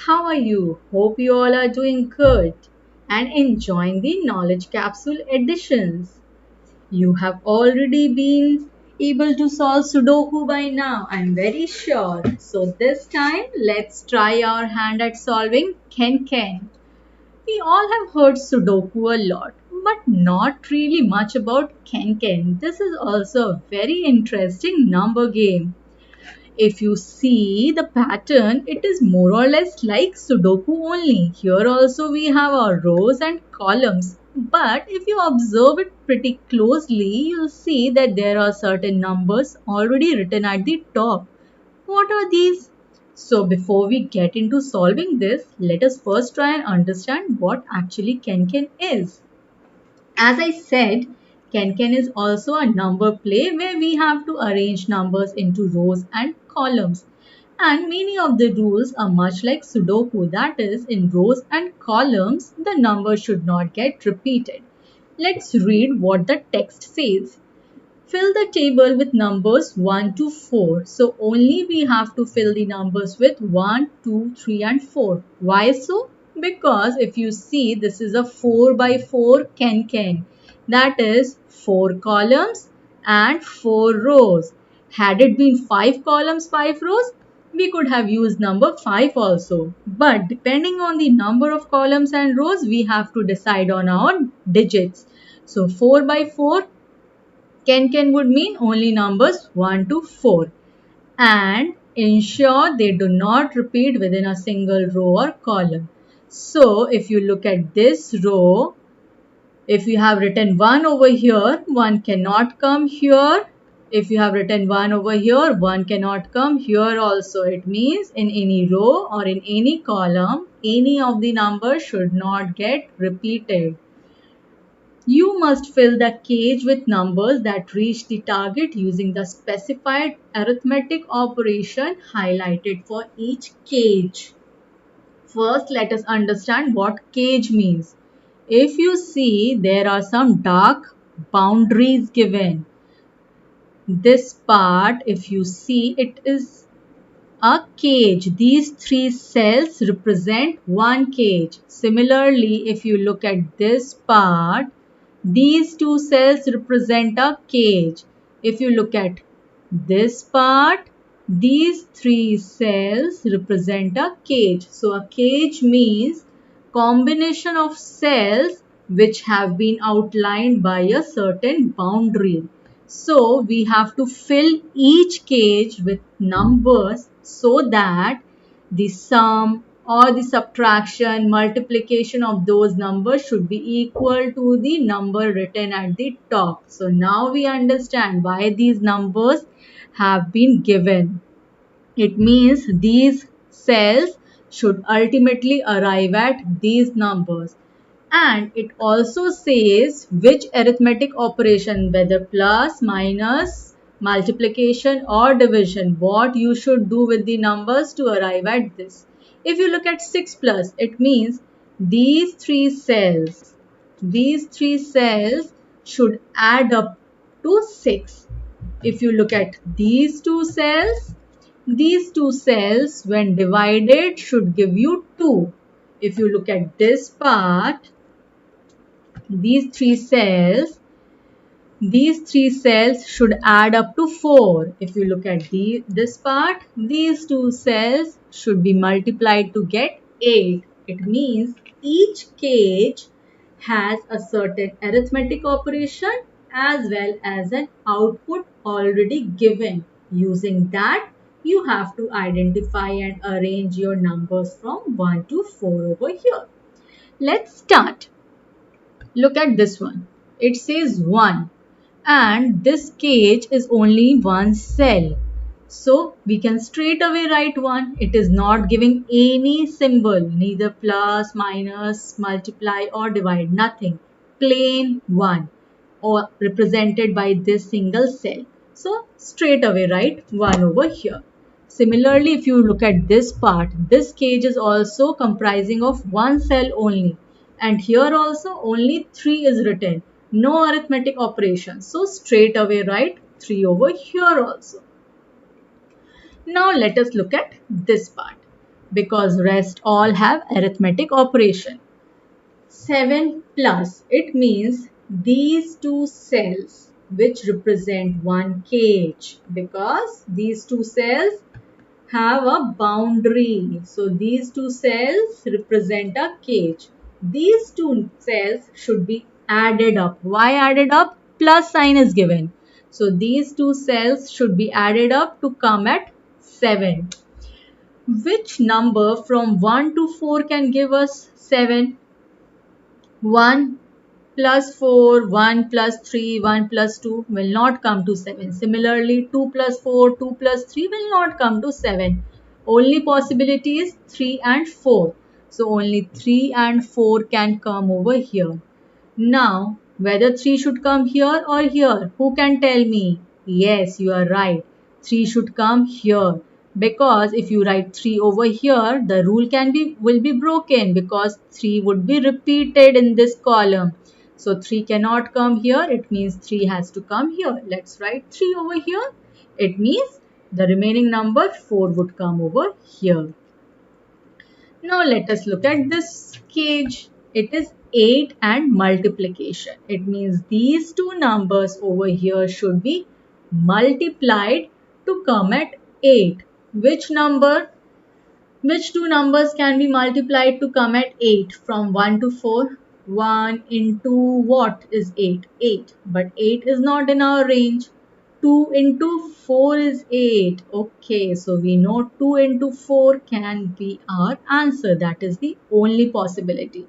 How are you? Hope you all are doing good and enjoying the Knowledge Capsule editions. You have already been able to solve Sudoku by now, I'm very sure. So this time, let's try our hand at solving Ken. We all have heard Sudoku a lot, but not really much about Ken. This is also a very interesting number game. If you see the pattern, it is more or less like Sudoku only. Here also we have our rows and columns. But if you observe it pretty closely, you'll see that there are certain numbers already written at the top. What are these? So before we get into solving this, let us first try and understand what actually Kenken is. As I said, Kenken is also a number play where we have to arrange numbers into rows and columns. And many of the rules are much like Sudoku, that is, in rows and columns, the number should not get repeated. Let's read what the text says. Fill the table with numbers 1 to 4. So only we have to fill the numbers with 1, 2, 3 and 4. Why so? Because if you see this is a 4 by 4 Ken. That is 4 columns and 4 rows. Had it been 5 columns, 5 rows, we could have used number 5 also. But depending on the number of columns and rows, we have to decide on our digits. So 4 by 4 Ken would mean only numbers 1 to 4 and ensure they do not repeat within a single row or column. So if you look at this row, if you have written 1 over here, 1 cannot come here. If you have written 1 over here, 1 cannot come here also. It means in any row or in any column, any of the numbers should not get repeated. You must fill the cage with numbers that reach the target using the specified arithmetic operation highlighted for each cage. First, let us understand what cage means. If you see, there are some dark boundaries given. This part, if you see, it is a cage. These three cells represent one cage. Similarly, if you look at this part, these two cells represent a cage. If you look at this part, these three cells represent a cage. So a cage means combination of cells which have been outlined by a certain boundary. So we have to fill each cage with numbers so that the sum or the subtraction, multiplication of those numbers should be equal to the number written at the top. So now we understand why these numbers have been given. It means these cells should ultimately arrive at these numbers. And it also says which arithmetic operation, whether plus, minus, multiplication or division, what you should do with the numbers to arrive at this. If you look at 6 plus, it means these three cells should add up to 6. If you look at these two cells when divided should give you 2. If you look at this part, these three cells should add up to 4. If you look at this part, these two cells should be multiplied to get 8. It means each cage has a certain arithmetic operation as well as an output already given. Using that, you have to identify and arrange your numbers from 1 to 4 over here. Let's start. Look at this one. It says 1 and this cage is only one cell. So we can straight away write 1. It is not giving any symbol, neither plus, minus, multiply or divide, nothing. Plain 1 or represented by this single cell. So straight away write 1 over here. Similarly, if you look at this part, this cage is also comprising of one cell only. And here also only 3 is written. No arithmetic operation. So straight away write 3 over here also. Now let us look at this part. because rest all have arithmetic operation. 7 plus, it means these two cells which represent one cage, because these two cells have a boundary. So these two cells represent a cage. These two cells should be added up. Why added up? Plus sign is given. So these two cells should be added up to come at 7. Which number from 1 to 4 can give us 7? 1 plus 4, 1 plus 3, 1 plus 2 will not come to 7. Similarly, 2 plus 4, 2 plus 3 will not come to 7. Only possibility is 3 and 4. So only 3 and 4 can come over here. Now, whether 3 should come here or here, who can tell me? Yes, you are right. 3 should come here, because if you write 3 over here, the rule will be broken, because 3 would be repeated in this column. So 3 cannot come here. It means 3 has to come here. Let's write 3 over here. It means the remaining number 4 would come over here. Now let us look at this cage. It is 8 and multiplication. It means these two numbers over here should be multiplied to come at 8. Which two numbers can be multiplied to come at 8 from 1 to 4? 1 into what is 8? 8. But 8 is not in our range. 2 into 4 is 8. Okay, so we know 2 into 4 can be our answer. That is the only possibility.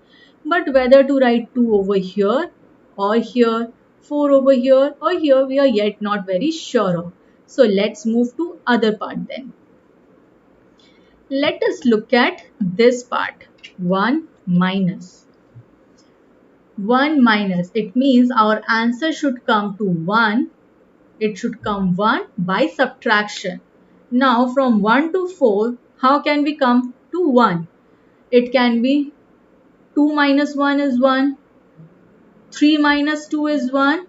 But whether to write 2 over here or here, 4 over here or here, we are yet not very sure of. So let's move to other part then. Let us look at this part. 1 minus. 1 minus. It means our answer should come to 1. It should come 1 by subtraction. Now from 1 to 4, how can we come to 1? It can be 2 minus 1 is 1, 3 minus 2 is 1,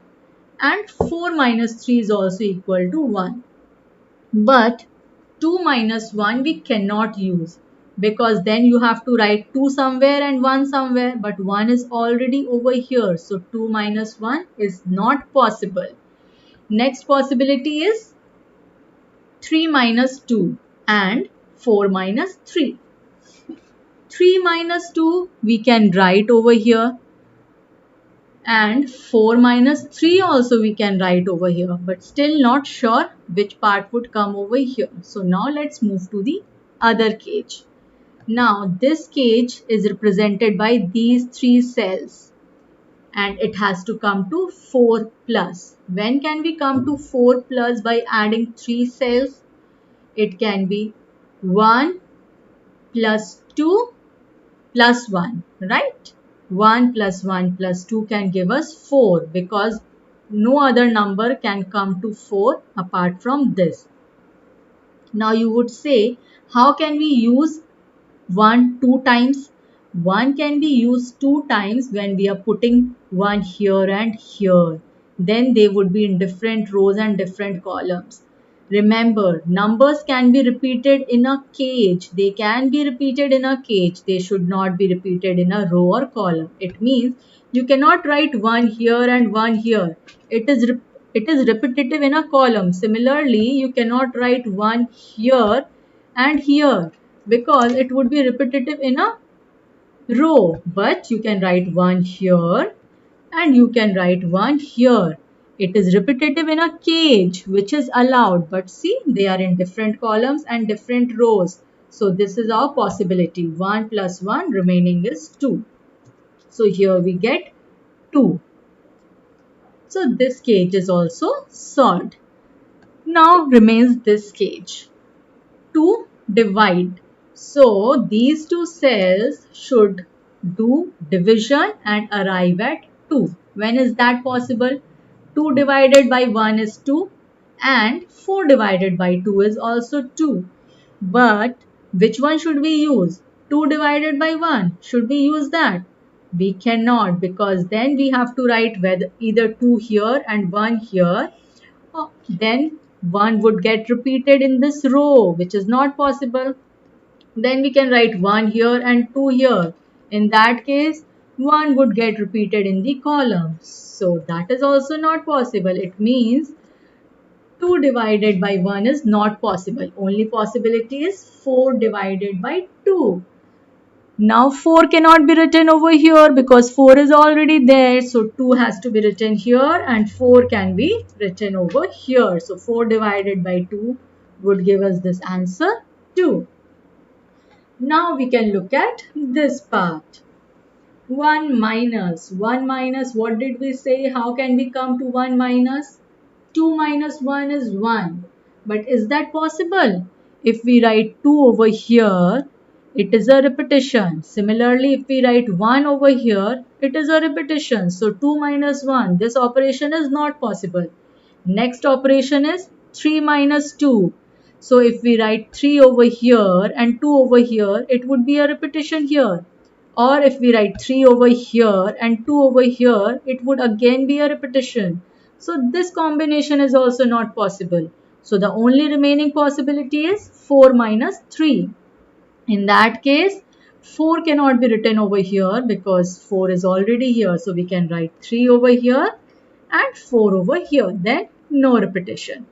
and 4 minus 3 is also equal to 1. But 2 minus 1 we cannot use, because then you have to write 2 somewhere and 1 somewhere, but 1 is already over here. So 2 minus 1 is not possible. Next possibility is 3 minus 2 and 4 minus 3. 3 minus 2 we can write over here, and 4 minus 3 also we can write over here, but still not sure which part would come over here. So now let's move to the other cage. Now this cage is represented by these 3 cells, and it has to come to 4 plus. When can we come to 4 plus by adding 3 cells? It can be 1 plus 2 plus 1, right? 1 plus 1 plus 2 can give us 4, because no other number can come to 4 apart from this. Now you would say, how can we use 1 2 times? 1 can be used 2 times when we are putting 1 here and here. Then they would be in different rows and different columns. Remember, numbers can be repeated in a cage. They can be repeated in a cage. They should not be repeated in a row or column. It means you cannot write 1 here and 1 here. It is repetitive in a column. Similarly, you cannot write 1 here and here, because it would be repetitive in a row. But you can write 1 here and you can write 1 here. It is repetitive in a cage, which is allowed. But see, they are in different columns and different rows. So this is our possibility. 1 plus 1 remaining is 2. So here we get 2. So this cage is also solved. Now remains this cage. To divide. So these two cells should do division and arrive at 2. When is that possible? 2 divided by 1 is 2 and 4 divided by 2 is also 2. But which one should we use? 2 divided by 1. Should we use that? We cannot, because then we have to write either 2 here and 1 here. Then 1 would get repeated in this row, which is not possible. Then we can write 1 here and 2 here. In that case, 1 would get repeated in the column. So that is also not possible. It means 2 divided by 1 is not possible. Only possibility is 4 divided by 2. Now 4 cannot be written over here because 4 is already there. So 2 has to be written here and 4 can be written over here. So 4 divided by 2 would give us this answer 2. Now we can look at this part. 1 minus. 1 minus, what did we say? How can we come to 1 minus? 2 minus 1 is 1. But is that possible? If we write 2 over here, it is a repetition. Similarly, if we write 1 over here, it is a repetition. So 2 minus 1, this operation is not possible. Next operation is 3 minus 2. So if we write 3 over here and 2 over here, it would be a repetition here. Or if we write 3 over here and 2 over here, it would again be a repetition. So this combination is also not possible. So the only remaining possibility is 4 minus 3. In that case, 4 cannot be written over here because 4 is already here. So we can write 3 over here and 4 over here. Then no repetition.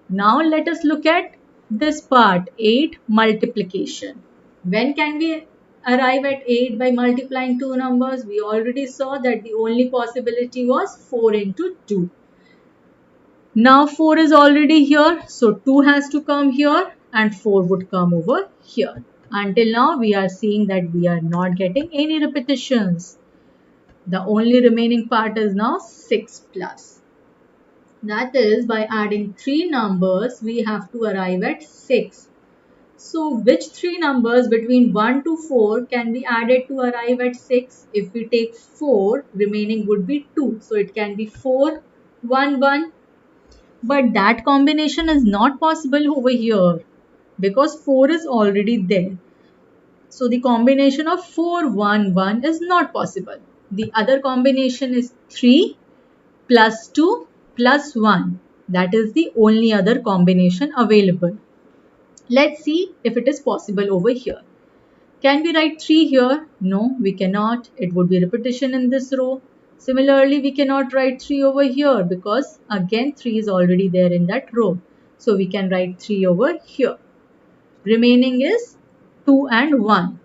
Now let us look at this part, 8 multiplication. When can we arrive at 8 by multiplying two numbers? We already saw that the only possibility was 4 into 2. Now 4 is already here, so 2 has to come here and 4 would come over here. Until now we are seeing that we are not getting any repetitions. The only remaining part is now 6 plus. That is, by adding 3 numbers, we have to arrive at 6. So, which 3 numbers between 1 to 4 can be added to arrive at 6? If we take 4, remaining would be 2. So, it can be 4, 1, 1. But that combination is not possible over here because 4 is already there. So, the combination of 4, 1, 1 is not possible. The other combination is 3 plus 2 plus 1. That is the only other combination available. Let's see if it is possible over here. Can we write 3 here? No, we cannot. It would be repetition in this row. Similarly, we cannot write 3 over here because again 3 is already there in that row. So we can write 3 over here. Remaining is 2 and 1.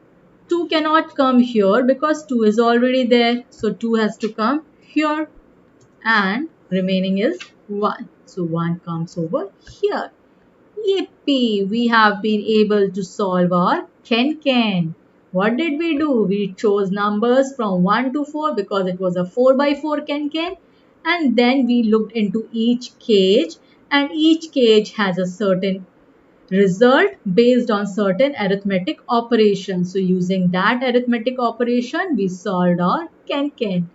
2 cannot come here because 2 is already there. So 2 has to come here. And remaining is 1. So 1 comes over here. Yippee! We have been able to solve our can. What did we do? We chose numbers from 1 to 4 because it was a 4 by 4 can. And then we looked into each cage and each cage has a certain result based on certain arithmetic operations. So using that arithmetic operation, we solved our can.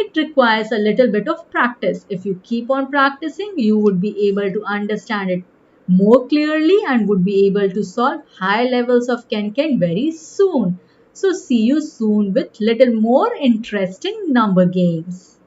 It requires a little bit of practice. If you keep on practicing, you would be able to understand it more clearly and would be able to solve high levels of can very soon. So see you soon with little more interesting number games.